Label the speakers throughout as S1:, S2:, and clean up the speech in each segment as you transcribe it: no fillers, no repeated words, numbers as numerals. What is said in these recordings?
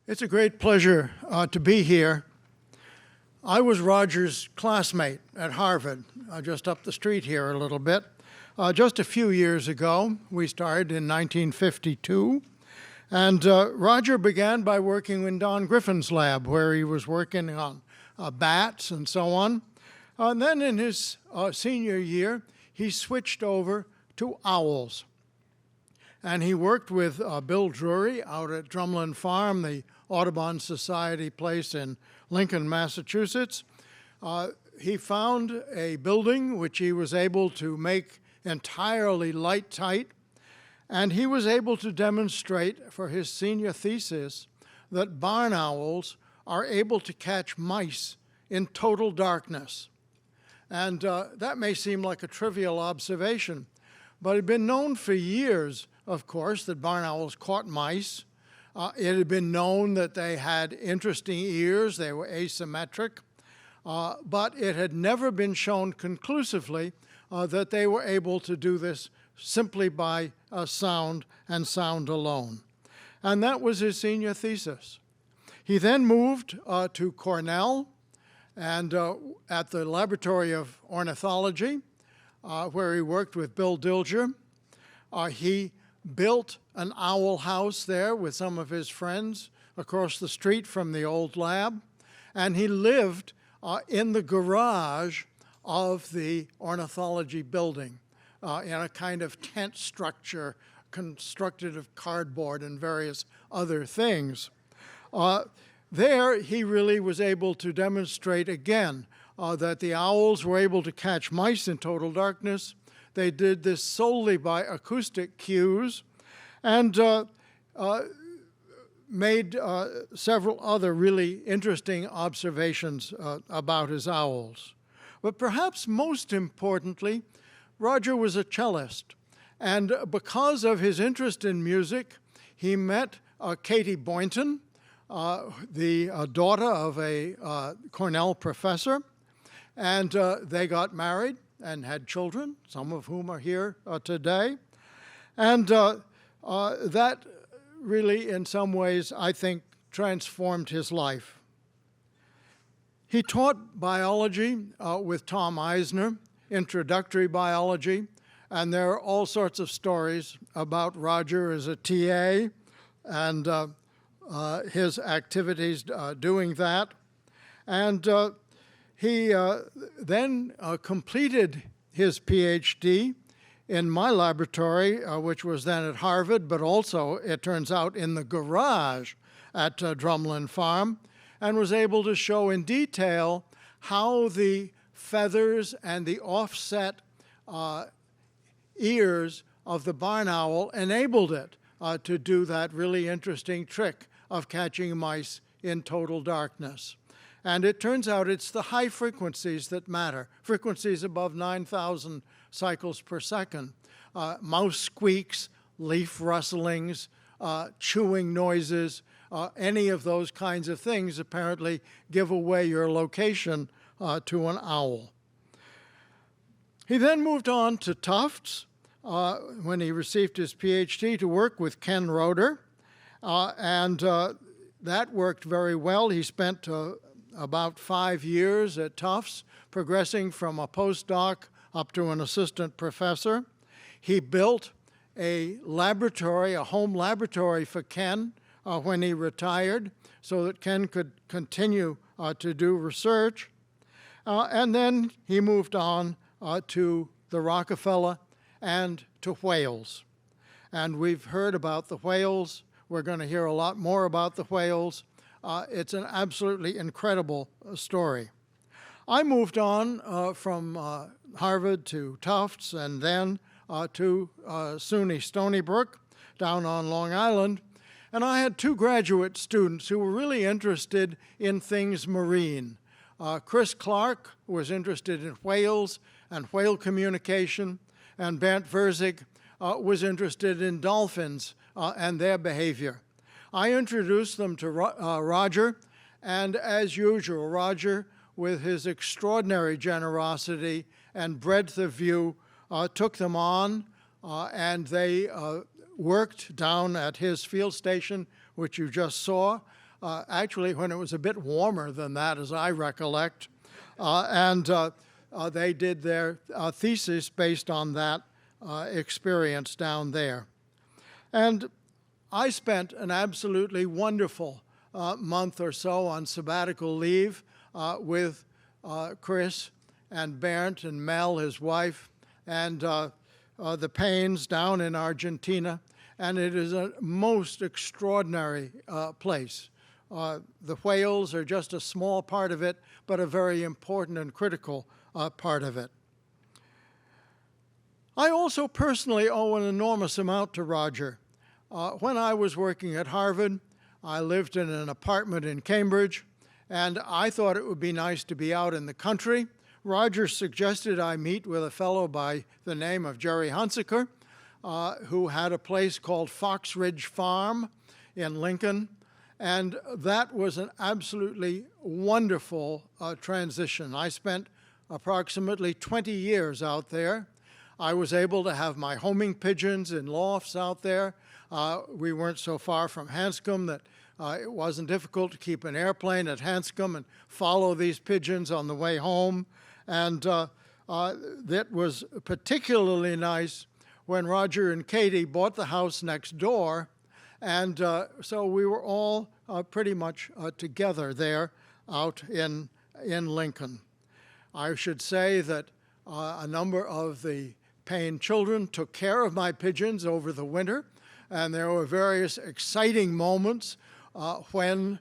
S1: It's a great pleasure to be here. I was Roger's classmate at Harvard, just up the street here a little bit. Just a few years ago, we started in 1952, and Roger began by working in Don Griffin's lab, where he was working on bats and so on. And then in his senior year, he switched over to owls. And he worked with Bill Drury out at Drumlin Farm, the Audubon Society place in Lincoln, Massachusetts. He found a building which he was able to make entirely light-tight, and he was able to demonstrate for his senior thesis that barn owls are able to catch mice in total darkness. And that may seem like a trivial observation, but it had been known for years, of course, that barn owls caught mice. It had been known that they had interesting ears, they were asymmetric, but it had never been shown conclusively that they were able to do this simply by sound and sound alone. And that was his senior thesis. He then moved to Cornell and at the Laboratory of Ornithology, where he worked with Bill Dilger. He built an owl house there with some of his friends across the street from the old lab, and he lived in the garage of the ornithology building in a kind of tent structure constructed of cardboard and various other things. There he really was able to demonstrate again that the owls were able to catch mice in total darkness. They did this solely by acoustic cues, and made several other really interesting observations about his owls. But perhaps most importantly, Roger was a cellist, and because of his interest in music, he met Katie Boynton, the daughter of a Cornell professor, and they got married and had children, some of whom are here today. And that really, in some ways, I think, transformed his life. He taught biology with Tom Eisner, introductory biology, and there are all sorts of stories about Roger as a TA and his activities doing that. And he then completed his PhD in my laboratory, which was then at Harvard, but also, it turns out, in the garage at Drumlin Farm, and was able to show in detail how the feathers and the offset ears of the barn owl enabled it to do that really interesting trick of catching mice in total darkness. And it turns out it's the high frequencies that matter, frequencies above 9,000 cycles per second. Mouse squeaks, leaf rustlings, chewing noises, any of those kinds of things apparently give away your location to an owl. He then moved on to Tufts when he received his PhD to work with Ken Roeder, and that worked very well. He spent about 5 years at Tufts, progressing from a postdoc up to an assistant professor. He built a laboratory, a home laboratory for Ken when he retired, so that Ken could continue to do research. And then he moved on to the Rockefeller and to whales. And we've heard about the whales. We're going to hear a lot more about the whales. It's an absolutely incredible story. I moved on from Harvard to Tufts and then to SUNY Stony Brook down on Long Island. And I had two graduate students who were really interested in things marine. Chris Clark was interested in whales and whale communication, and Bernd Verzig was interested in dolphins and their behavior. I introduced them to Roger, and as usual, Roger, with his extraordinary generosity and breadth of view, took them on, and they worked down at his field station, which you just saw, actually when it was a bit warmer than that, as I recollect. They did their thesis based on that experience down there. And I spent an absolutely wonderful month or so on sabbatical leave with Chris and Bernd and Mel, his wife, and the Paynes down in Argentina. And it is a most extraordinary place. The whales are just a small part of it, but a very important and critical part of it. I also personally owe an enormous amount to Roger. When I was working at Harvard, I lived in an apartment in Cambridge, and I thought it would be nice to be out in the country. Roger suggested I meet with a fellow by the name of Jerry Hunsaker, who had a place called Fox Ridge Farm in Lincoln, and that was an absolutely wonderful transition. I spent approximately 20 years out there. I was able to have my homing pigeons in lofts out there. We weren't so far from Hanscom that it wasn't difficult to keep an airplane at Hanscom and follow these pigeons on the way home. And that was particularly nice when Roger and Katie bought the house next door. And so we were all pretty much together there out in Lincoln. I should say that a number of the Payne children took care of my pigeons over the winter, and there were various exciting moments when,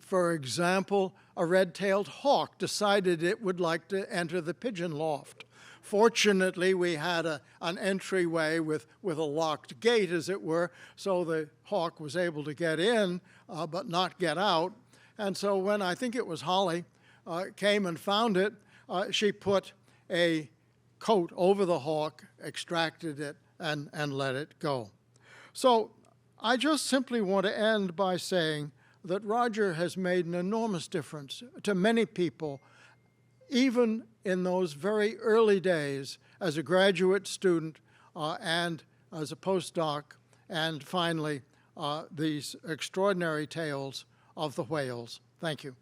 S1: for example, a red-tailed hawk decided it would like to enter the pigeon loft. Fortunately, we had an entryway with a locked gate, as it were, so the hawk was able to get in but not get out. And so when I think it was Holly came and found it, she put a coat over the hawk, extracted it, and let it go. So I just simply want to end by saying that Roger has made an enormous difference to many people, even in those very early days as a graduate student and as a postdoc, and finally these extraordinary tales of the whales. Thank you.